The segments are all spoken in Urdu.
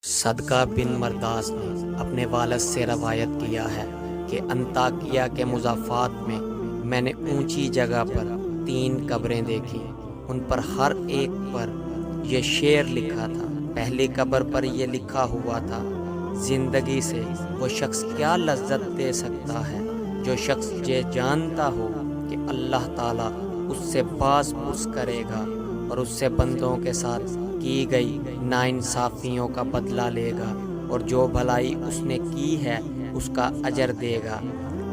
صدقہ بن مرداس نے اپنے والد سے روایت کیا ہے کہ انطاکیہ کے مضافات میں نے اونچی جگہ پر 3 قبریں دیکھی۔ ان پر ہر ایک پر یہ شعر لکھا تھا۔ پہلی قبر پر یہ لکھا ہوا تھا: زندگی سے وہ شخص کیا لذت دے سکتا ہے جو شخص یہ جانتا ہو کہ اللہ تعالیٰ اس سے باز پرس کرے گا اور اس سے بندوں کے ساتھ کی گئی ناانصافیوں کا بدلہ لے گا، اور جو بھلائی اس نے کی ہے اس کا اجر دے گا۔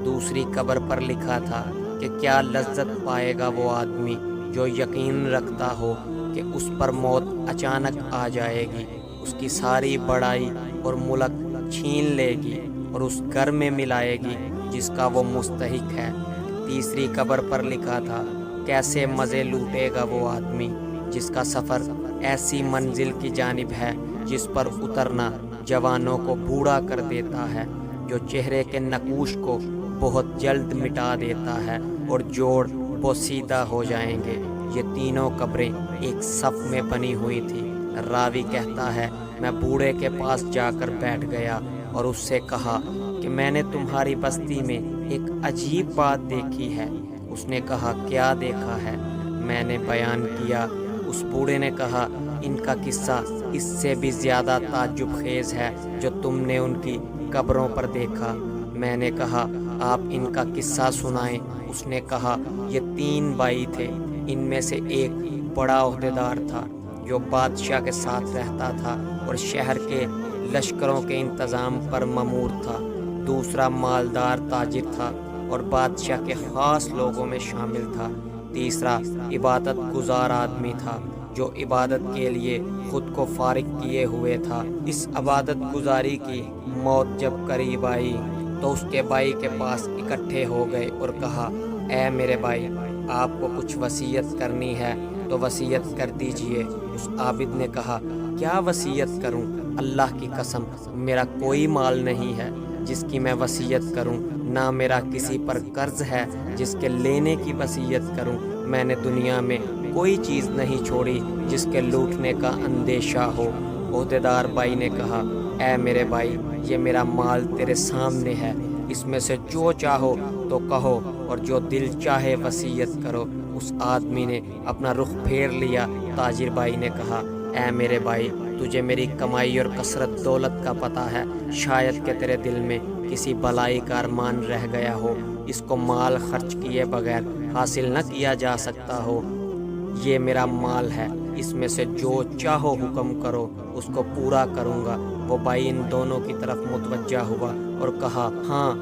دوسری قبر پر لکھا تھا کہ کیا لذت پائے گا وہ آدمی جو یقین رکھتا ہو کہ اس پر موت اچانک آ جائے گی، اس کی ساری بڑائی اور ملک چھین لے گی اور اس گھر میں ملائے گی جس کا وہ مستحق ہے۔ تیسری قبر پر لکھا تھا: کیسے مزے لوٹے گا وہ آدمی جس کا سفر ایسی منزل کی جانب ہے جس پر اترنا جوانوں کو بوڑھا کر دیتا ہے، جو چہرے کے نقوش کو بہت جلد مٹا دیتا ہے اور جوڑ بوسیدہ ہو جائیں گے۔ یہ تینوں قبریں ایک صف میں بنی ہوئی تھی۔ راوی کہتا ہے: میں بوڑھے کے پاس جا کر بیٹھ گیا اور اس سے کہا کہ میں نے تمہاری بستی میں ایک عجیب بات دیکھی ہے۔ اس نے کہا: کیا دیکھا ہے؟ میں نے بیان کیا۔ اس بوڑھے نے کہا: ان کا قصہ اس سے بھی زیادہ تعجب خیز ہے جو تم نے ان کی قبروں پر دیکھا۔ میں نے کہا: آپ ان کا قصہ سنائیں۔ اس نے کہا: یہ 3 بھائی تھے۔ ان میں سے ایک بڑا عہدیدار تھا جو بادشاہ کے ساتھ رہتا تھا اور شہر کے لشکروں کے انتظام پر مامور تھا۔ دوسرا مالدار تاجر تھا اور بادشاہ کے خاص لوگوں میں شامل تھا۔ تیسرا عبادت گزار آدمی تھا جو عبادت کے لیے خود کو فارغ کیے ہوئے تھا۔ اس عبادت گزاری کی موت جب قریب آئی تو اس کے بھائی کے پاس اکٹھے ہو گئے اور کہا: اے میرے بھائی، آپ کو کچھ وصیت کرنی ہے تو وصیت کر دیجئے۔ اس عابد نے کہا: کیا وصیت کروں؟ اللہ کی قسم، میرا کوئی مال نہیں ہے جس کی میں وصیت کروں، نہ میرا کسی پر قرض ہے جس کے لینے کی وصیت کروں۔ میں نے دنیا میں کوئی چیز نہیں چھوڑی جس کے لوٹنے کا اندیشہ ہو۔ عہدیدار بھائی نے کہا: اے میرے بھائی، یہ میرا مال تیرے سامنے ہے، اس میں سے جو چاہو تو کہو اور جو دل چاہے وصیت کرو۔ اس آدمی نے اپنا رخ پھیر لیا۔ تاجر بھائی نے کہا: اے میرے بھائی، تجھے میری کمائی اور کثرت دولت کا پتہ ہے، شاید کہ تیرے دل میں کسی بلائی کا ارمان رہ گیا ہو، اس کو مال خرچ کیے بغیر حاصل نہ کیا جا سکتا ہو۔ یہ میرا مال ہے، اس میں سے جو چاہو حکم کرو، اس کو پورا کروں گا۔ وہ بھائی ان دونوں کی طرف متوجہ ہوا اور کہا: ہاں،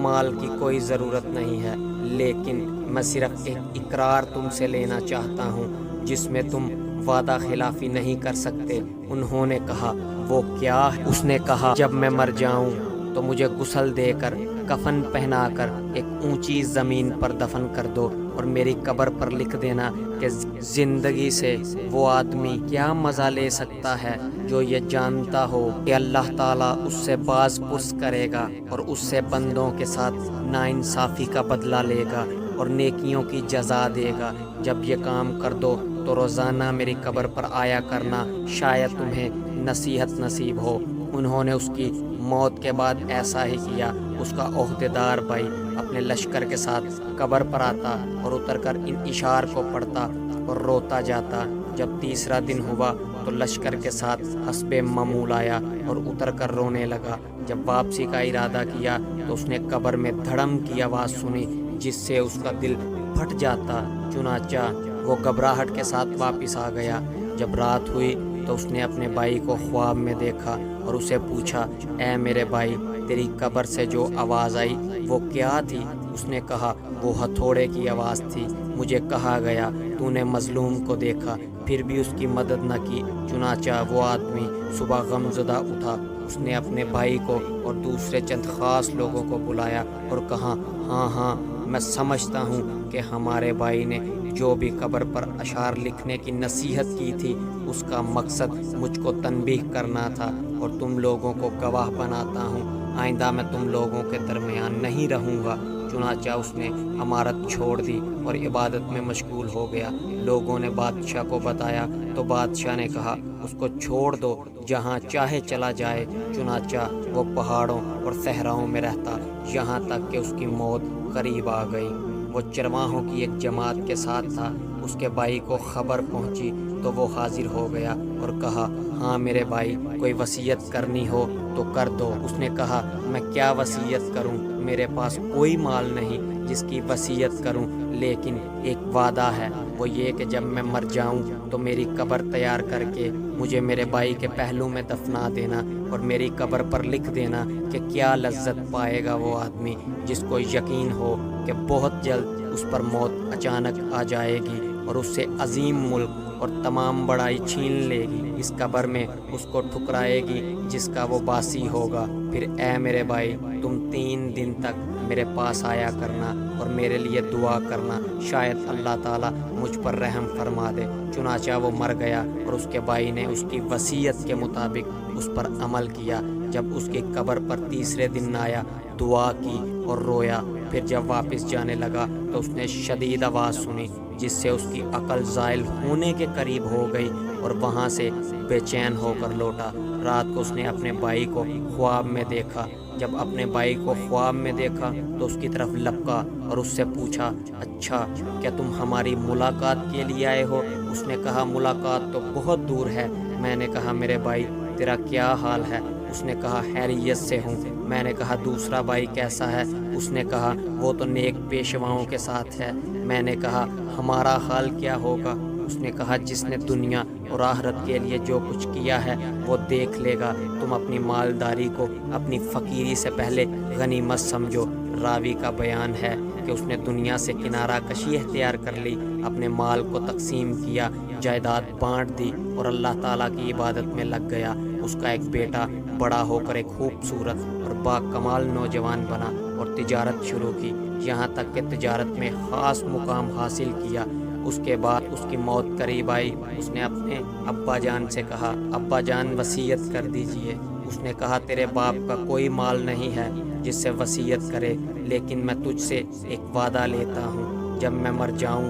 مال کی کوئی ضرورت نہیں ہے، لیکن میں صرف ایک اقرار تم سے لینا چاہتا ہوں جس میں تم وعدہ خلافی نہیں کر سکتے۔ انہوں نے کہا: وہ کیا ہے؟ اس نے کہا: جب میں مر جاؤں تو مجھے غسل دے کر کفن پہنا کر ایک اونچی زمین پر دفن کر دو اور میری قبر پر لکھ دینا کہ زندگی سے وہ آدمی کیا مزہ لے سکتا ہے جو یہ جانتا ہو کہ اللہ تعالیٰ اس سے باز پرس کرے گا اور اس سے بندوں کے ساتھ ناانصافی کا بدلہ لے گا اور نیکیوں کی جزا دے گا۔ جب یہ کام کر دو تو روزانہ میری قبر پر آیا کرنا، شاید تمہیں نصیحت نصیب ہو۔ انہوں نے اس کی موت کے بعد ایسا ہی کیا۔ اس کا عہدیدار بھائی اپنے لشکر کے ساتھ قبر پر آتا اور اتر کر ان اشعار کو پڑھتا اور روتا جاتا۔ جب تیسرا دن ہوا تو لشکر کے ساتھ حسب معمول آیا اور اتر کر رونے لگا۔ جب واپسی کا ارادہ کیا تو اس نے قبر میں دھڑم کی آواز سنی جس سے اس کا دل پھٹ جاتا۔ چنانچہ وہ گھبراہٹ کے ساتھ واپس آ گیا۔ جب رات ہوئی تو اس نے اپنے بھائی کو خواب میں دیکھا اور اسے پوچھا: اے میرے بھائی، تیری قبر سے جو آواز آئی وہ کیا تھی؟ اس نے کہا: وہ ہتھوڑے کی آواز تھی۔ مجھے کہا گیا تو نے مظلوم کو دیکھا پھر بھی اس کی مدد نہ کی۔ چنانچہ وہ آدمی صبح غمزدہ اٹھا۔ اس نے اپنے بھائی کو اور دوسرے چند خاص لوگوں کو بلایا اور کہا: ہاں ہاں، میں سمجھتا ہوں کہ ہمارے بھائی نے جو بھی قبر پر اشعار لکھنے کی نصیحت کی تھی اس کا مقصد مجھ کو تنبیہ کرنا تھا اور تم لوگوں کو گواہ بناتا ہوں۔ آئندہ میں تم لوگوں کے درمیان نہیں رہوں گا۔ چنانچہ اس نے عمارت چھوڑ دی اور عبادت میں مشغول ہو گیا۔ لوگوں نے بادشاہ کو بتایا تو بادشاہ نے کہا: اس کو چھوڑ دو، جہاں چاہے چلا جائے۔ چنانچہ وہ پہاڑوں اور صحراؤں میں رہتا یہاں تک کہ اس کی موت قریب آ گئی۔ وہ چرواہوں کی ایک جماعت کے ساتھ تھا۔ اس کے بھائی کو خبر پہنچی تو وہ حاضر ہو گیا اور کہا، ہاں میرے بھائی، کوئی وصیت کرنی ہو تو کر دو۔ اس نے کہا، میں کیا وصیت کروں؟ میرے پاس کوئی مال نہیں جس کی وصیت کروں، لیکن ایک وعدہ ہے، وہ یہ کہ جب میں مر جاؤں تو میری قبر تیار کر کے مجھے میرے بھائی کے پہلو میں دفنا دینا، اور میری قبر پر لکھ دینا کہ کیا لذت پائے گا وہ آدمی جس کو یقین ہو کہ بہت جلد اس پر موت اچانک آ جائے گی اور اس سے عظیم ملک اور تمام بڑائی چھین لے گی۔ اس قبر میں اس کو ٹھکرائے گی جس کا وہ باسی ہوگا۔ پھر اے میرے بھائی، تم 3 دن تک میرے پاس آیا کرنا اور میرے لیے دعا کرنا، شاید اللہ تعالیٰ مجھ پر رحم فرما دے۔ چنانچہ وہ مر گیا اور اس کے بھائی نے اس کی وصیت کے مطابق اس پر عمل کیا۔ جب اس کی قبر پر تیسرے دن آیا، دعا کی اور رویا۔ پھر جب واپس جانے لگا تو اس نے شدید آواز سنی جس سے اس کی عقل زائل ہونے کے قریب ہو گئی اور وہاں سے بے چین ہو کر لوٹا۔ رات کو اس نے اپنے بھائی کو خواب میں دیکھا۔ جب اپنے بھائی کو خواب میں دیکھا تو اس کی طرف لپکا اور اس سے پوچھا، اچھا کیا تم ہماری ملاقات کے لیے آئے ہو؟ اس نے کہا، ملاقات تو بہت دور ہے۔ میں نے کہا، میرے بھائی تیرا کیا حال ہے؟ اس نے کہا، خیریت سے ہوں۔ میں نے کہا، دوسرا بھائی کیسا ہے؟ اس نے کہا، وہ تو نیک پیشواؤں کے ساتھ ہے۔ میں نے کہا، ہمارا حال کیا ہوگا؟ اس نے کہا، جس نے دنیا اور آخرت کے لیے جو کچھ کیا ہے وہ دیکھ لے گا۔ تم اپنی مالداری کو اپنی فقیری سے پہلے غنیمت سمجھو۔ راوی کا بیان ہے کہ اس نے دنیا سے کنارہ کشی اختیار کر لی، اپنے مال کو تقسیم کیا، جائیداد بانٹ دی اور اللہ تعالیٰ کی عبادت میں لگ گیا۔ اس کا ایک بیٹا بڑا ہو کر ایک خوبصورت اور با کمال نوجوان بنا اور تجارت شروع کی، یہاں تک کہ تجارت میں خاص مقام حاصل کیا۔ اس کے بعد اس کی موت قریب آئی۔ اس نے اپنے ابا جان سے کہا، ابا جان وصیت کر دیجئے۔ اس نے کہا، تیرے باپ کا کوئی مال نہیں ہے جس سے وصیت کرے، لیکن میں تجھ سے ایک وعدہ لیتا ہوں، جب میں مر جاؤں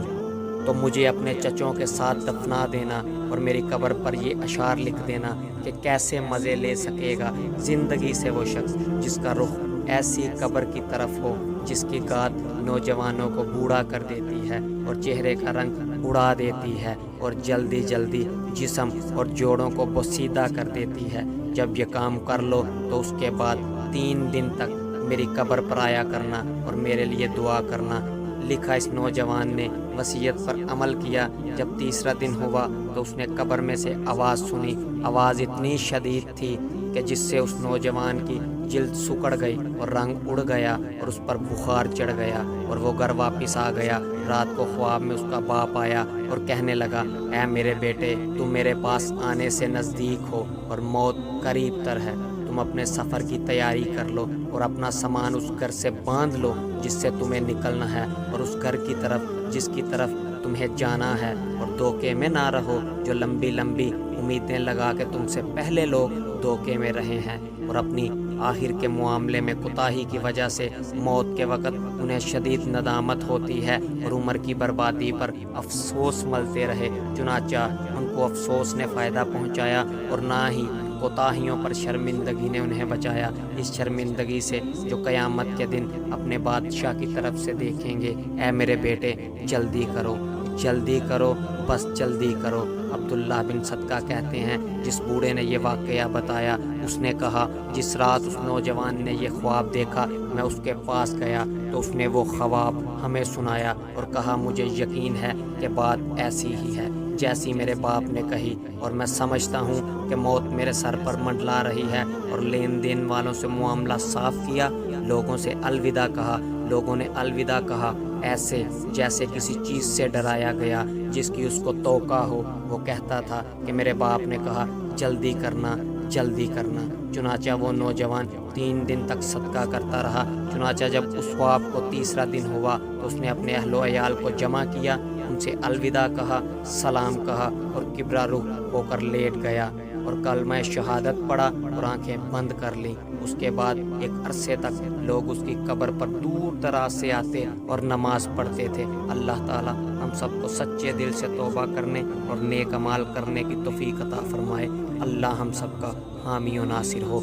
تو مجھے اپنے چچوں کے ساتھ دفنا دینا اور میری قبر پر یہ اشعار لکھ دینا کہ کیسے مزے لے سکے گا زندگی سے وہ شخص جس کا رخ ایسی قبر کی طرف ہو جس کی گات نوجوانوں کو بوڑھا کر دیتی ہے اور چہرے کا رنگ اڑا دیتی ہے اور جلدی جلدی جسم اور جوڑوں کو بوسیدہ کر دیتی ہے۔ جب یہ کام کر لو تو اس کے بعد 3 دن تک میری قبر پر آیا کرنا اور میرے لیے دعا کرنا۔ لکھا، اس نوجوان نے وصیت پر عمل کیا۔ جب تیسرا دن ہوا تو اس نے قبر میں سے آواز سنی۔ آواز اتنی شدید تھی کہ جس سے اس نوجوان کی جلد سکڑ گئی اور رنگ اڑ گیا اور اس پر بخار چڑھ گیا اور وہ گھر واپس آ گیا۔ رات کو خواب میں اس کا باپ آیا اور کہنے لگا، اے میرے بیٹے، تم میرے پاس آنے سے نزدیک ہو اور موت قریب تر ہے۔ تم اپنے سفر کی تیاری کر لو اور اپنا سامان اس گھر سے باندھ لو جس سے تمہیں نکلنا ہے، اور اس گھر کی طرف جس کی طرف تمہیں جانا ہے، اور دھوکے میں نہ رہو جو لمبی لمبی امیدیں لگا کے تم سے پہلے لوگ دھوکے میں رہے ہیں اور اپنی آخر کے معاملے میں کوتاہی کی وجہ سے موت کے وقت انہیں شدید ندامت ہوتی ہے اور عمر کی بربادی پر افسوس ملتے رہے۔ چنانچہ ان کو افسوس نے فائدہ پہنچایا اور نہ ہی کوتاہیوں پر شرمندگی نے انہیں بچایا، اس شرمندگی سے جو قیامت کے دن اپنے بادشاہ کی طرف سے دیکھیں گے۔ اے میرے بیٹے، جلدی کرو، جلدی کرو، بس جلدی کرو۔ عبداللہ بن صدقہ کہتے ہیں، جس بوڑھے نے یہ واقعہ بتایا، اس نے کہا، جس رات اس نوجوان نے یہ خواب دیکھا میں اس کے پاس گیا تو اس نے وہ خواب ہمیں سنایا اور کہا، مجھے یقین ہے کہ بات ایسی ہی ہے جیسی میرے باپ نے کہی، اور میں سمجھتا ہوں کہ موت میرے سر پر منڈلا رہی ہے۔ اور لین دین والوں سے معاملہ صاف کیا، لوگوں سے الوداع کہا۔ لوگوں نے الوداع کہا ایسے جیسے کسی چیز سے ڈرایا گیا جس کی اس کو توقع ہو۔ وہ کہتا تھا کہ میرے باپ نے کہا، جلدی کرنا، جلدی کرنا۔ چنانچہ وہ نوجوان 3 دن تک صدقہ کرتا رہا۔ چنانچہ جب اس خواب کو تیسرا دن ہوا تو اس نے اپنے اہل و عیال کو جمع کیا، ان سے الوداع کہا، سلام کہا اور کبرا رخ ہو کر لیٹ گیا۔ اور کلمہ شہادت پڑھا اور آنکھیں بند کر لیں۔ اس کے بعد ایک عرصے تک لوگ اس کی قبر پر دور دراز سے آتے اور نماز پڑھتے تھے۔ اللہ تعالی ہم سب کو سچے دل سے توبہ کرنے اور نیک اعمال کرنے کی توفیق عطا فرمائے۔ اللہ ہم سب کا حامی و ناصر ہو۔